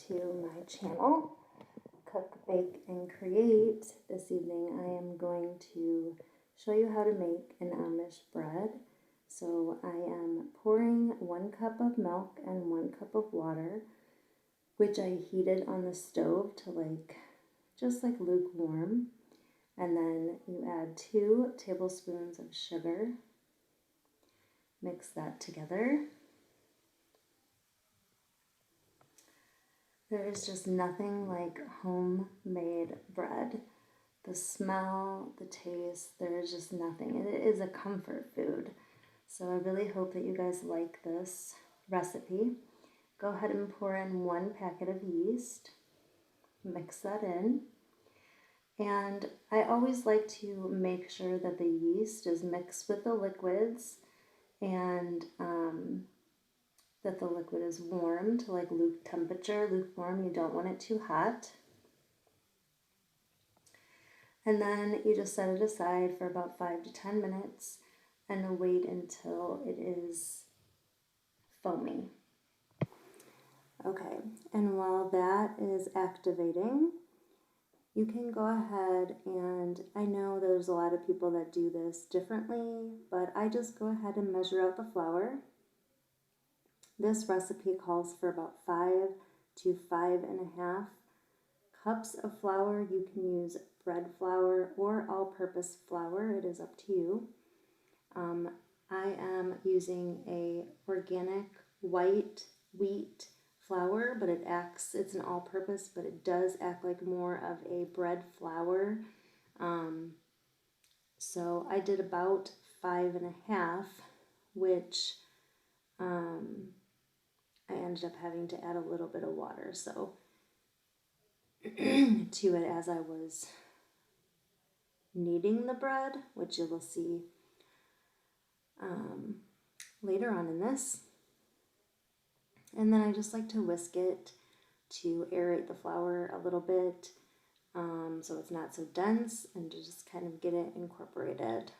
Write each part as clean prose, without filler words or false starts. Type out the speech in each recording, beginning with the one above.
to my channel, Cook, Bake, and Create. This evening I am going to show you how to make an Amish bread. So I am pouring 1 cup of milk and 1 cup of water, which I heated on the stove to just lukewarm. And then you add 2 tablespoons of sugar. Mix that together. There is just nothing like homemade bread. The smell, the taste, there is just nothing. It is a comfort food. So I really hope that you guys like this recipe. Go ahead and pour in 1 packet of yeast. Mix that in. And I always like to make sure that the yeast is mixed with the liquids and that the liquid is warm to lukewarm. You don't want it too hot. And then you just set it aside for about 5 to 10 minutes and wait until it is foamy. Okay, and while that is activating, you can go ahead and, I know there's a lot of people that do this differently, but I just go ahead and measure out the flour. This recipe calls for about 5 to 5.5 cups of flour. You can use bread flour or all-purpose flour. It is up to you. I am using a organic white wheat flour, but it's an all-purpose, but it does act like more of a bread flour. So I did about 5.5, which I ended up having to add a little bit of water to it as I was kneading the bread, which you will see later on in this. And then I just like to whisk it to aerate the flour a little bit so it's not so dense, and to just kind of get it incorporated.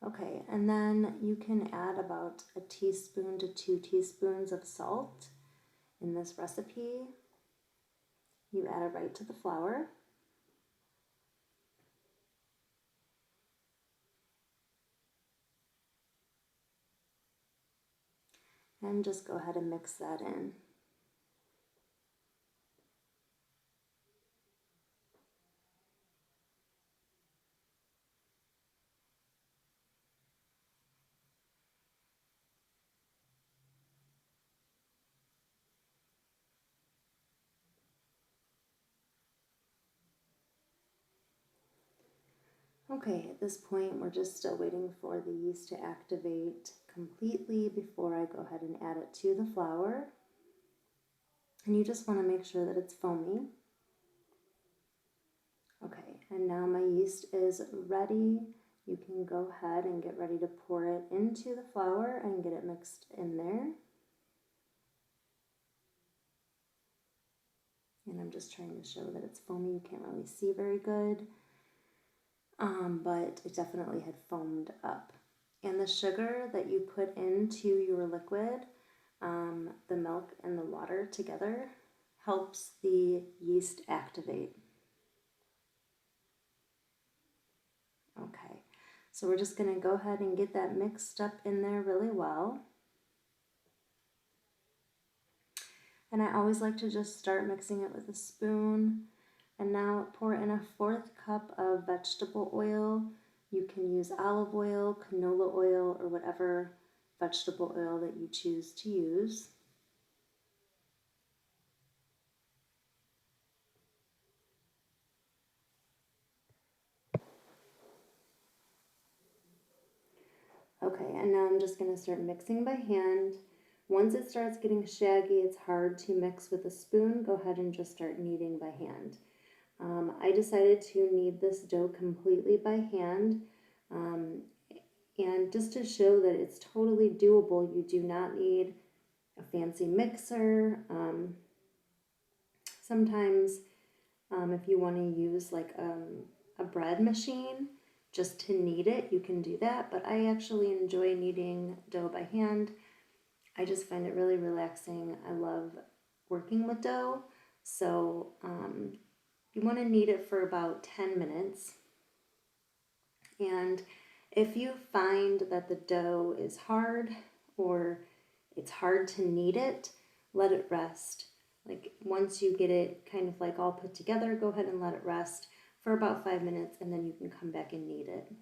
Okay, and then you can add about 1 teaspoon to 2 teaspoons of salt in this recipe. You add it right to the flour. And just go ahead and mix that in. Okay, at this point we're just still waiting for the yeast to activate completely before I go ahead and add it to the flour. And you just want to make sure that it's foamy. Okay, and now my yeast is ready. You can go ahead and get ready to pour it into the flour and get it mixed in there. And I'm just trying to show that it's foamy. You can't really see very good, but it definitely had foamed up. And the sugar that you put into your liquid, the milk and the water together, helps the yeast activate. Okay, so we're just going to go ahead and get that mixed up in there really well. And I always like to just start mixing it with a spoon. And now pour in a 1/4 cup of vegetable oil. You can use olive oil, canola oil, or whatever vegetable oil that you choose to use. Okay, and now I'm just going to start mixing by hand. Once it starts getting shaggy, it's hard to mix with a spoon. Go ahead and just start kneading by hand. I decided to knead this dough completely by hand, and just to show that it's totally doable, you do not need a fancy mixer. Sometimes if you want to use a bread machine, just to knead it, you can do that, but I actually enjoy kneading dough by hand. I just find it really relaxing. I love working with dough. So you want to knead it for about 10 minutes. And if you find that the dough is hard or it's hard to knead it, let it rest. Like once you get it kind of like all put together, go ahead and let it rest for about 5 minutes, and then you can come back and knead it.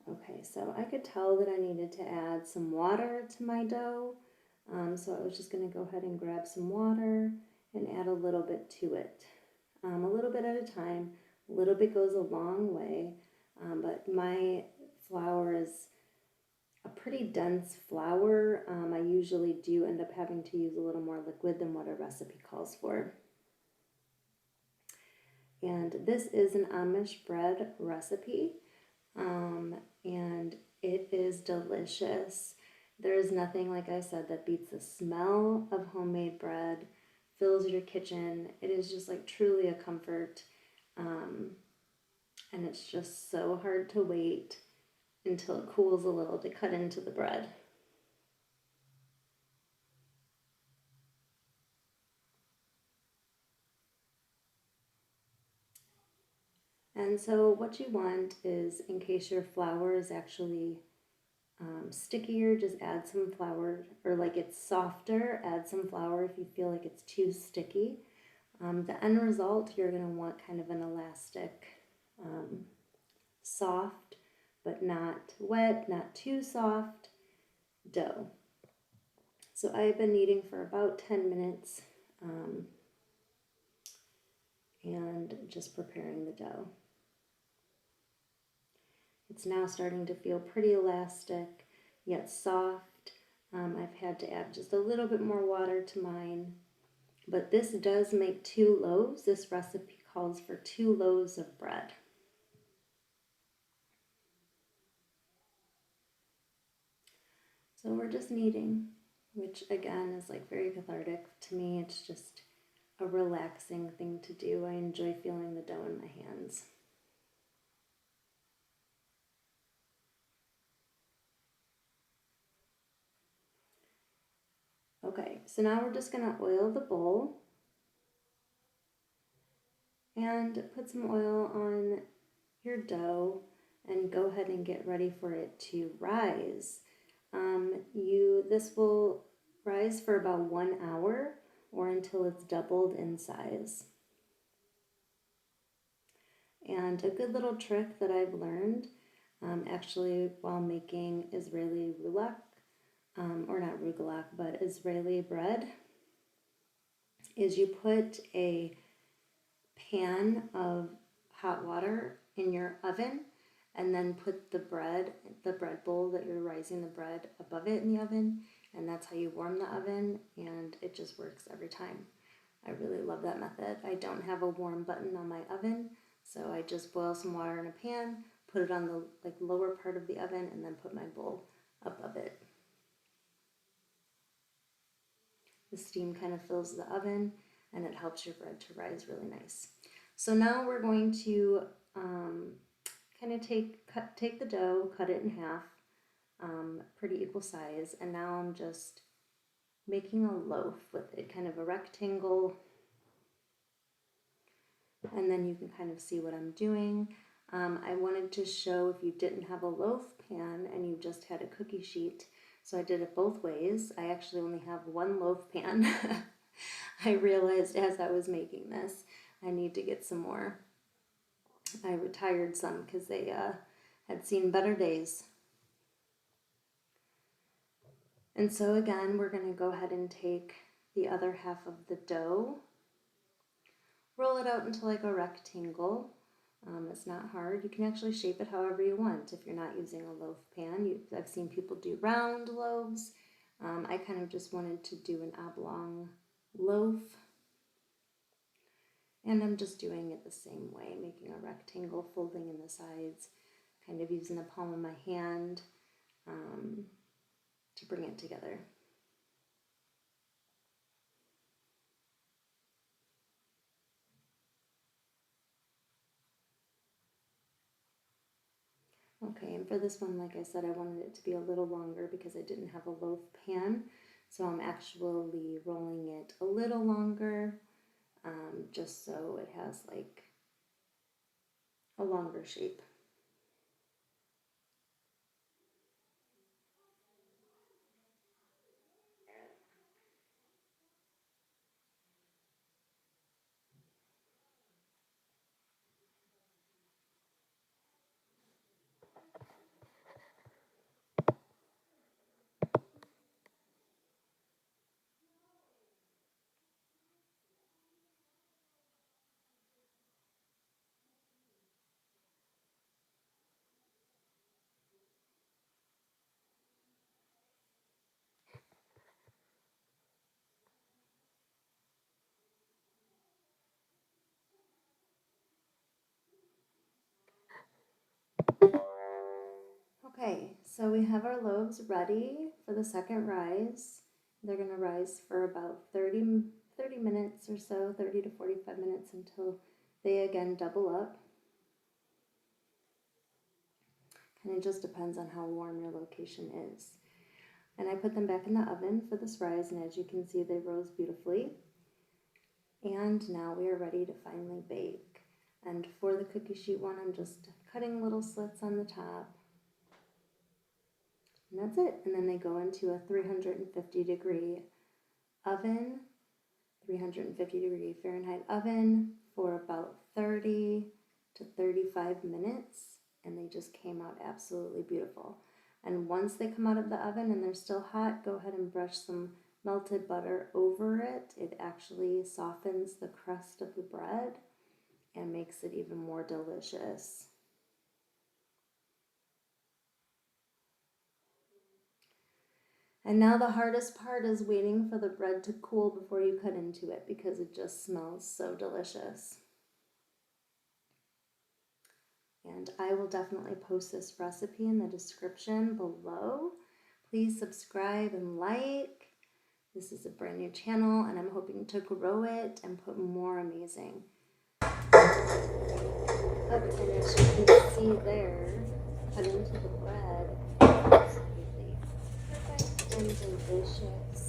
Okay, so I could tell that I needed to add some water to my dough. So I was just going to go ahead and grab some water and add a little bit to it. A little bit at a time. A little bit goes a long way. But my flour is a pretty dense flour. I usually do end up having to use a little more liquid than what a recipe calls for. And this is an Amish bread recipe. And it is delicious. There is nothing, like I said, that beats the smell of homemade bread, fills your kitchen. It is just like truly a comfort. And it's just so hard to wait until it cools a little to cut into the bread. And so what you want is, in case your flour is actually stickier, just add some flour, or like it's softer, add some flour if you feel like it's too sticky. The end result, you're going to want kind of an elastic, soft, but not wet, not too soft dough. So I've been kneading for about 10 minutes and just preparing the dough. It's now starting to feel pretty elastic, yet soft. I've had to add just a little bit more water to mine. But this does make 2 loaves. This recipe calls for 2 loaves of bread. So we're just kneading, which again is like very cathartic to me. It's just a relaxing thing to do. I enjoy feeling the dough in my hands. Okay, so now we're just gonna oil the bowl and put some oil on your dough and go ahead and get ready for it to rise. This will rise for about 1 hour or until it's doubled in size. And a good little trick that I've learned actually while making Israeli roulak, or not roulak, but Israeli bread, is you put a pan of hot water in your oven and then put the bread bowl that you're rising the bread above it in the oven, and that's how you warm the oven, and it just works every time. I really love that method. I don't have a warm button on my oven, so I just boil some water in a pan, put it on the lower part of the oven, and then put my bowl above it. The steam kind of fills the oven and it helps your bread to rise really nice. So now we're going to kind of take the dough, cut it in half, pretty equal size, and now I'm just making a loaf with it, kind of a rectangle, and then you can kind of see what I'm doing. I wanted to show if you didn't have a loaf pan and you just had a cookie sheet, so I did it both ways. I actually only have 1 loaf pan. I realized as I was making this, I need to get some more. I retired some because they had seen better days. And so again, we're going to go ahead and take the other half of the dough, roll it out into like a rectangle. It's not hard. You can actually shape it however you want if you're not using a loaf pan. I've seen people do round loaves. I kind of just wanted to do an oblong loaf, and I'm just doing it the same way, making a rectangle, folding in the sides, kind of using the palm of my hand to bring it together. Okay, and for this one, like I said, I wanted it to be a little longer because I didn't have a loaf pan, so I'm actually rolling it a little longer, just so it has like a longer shape. Okay, so we have our loaves ready for the second rise. They're going to rise for about 30 minutes or so, 30 to 45 minutes until they again double up. And it just depends on how warm your location is. And I put them back in the oven for this rise, and as you can see, they rose beautifully. And now we are ready to finally bake. And for the cookie sheet one, I'm just cutting little slits on the top. And that's it. And then they go into a 350 degree oven, 350 degree Fahrenheit oven for about 30 to 35 minutes. And they just came out absolutely beautiful. And once they come out of the oven and they're still hot, go ahead and brush some melted butter over it. It actually softens the crust of the bread and makes it even more delicious. And now the hardest part is waiting for the bread to cool before you cut into it because it just smells so delicious. And I will definitely post this recipe in the description below. Please subscribe and like. This is a brand new channel and I'm hoping to grow it and put more amazing. And as you can see there, cut into the bread, absolutely perfect and delicious.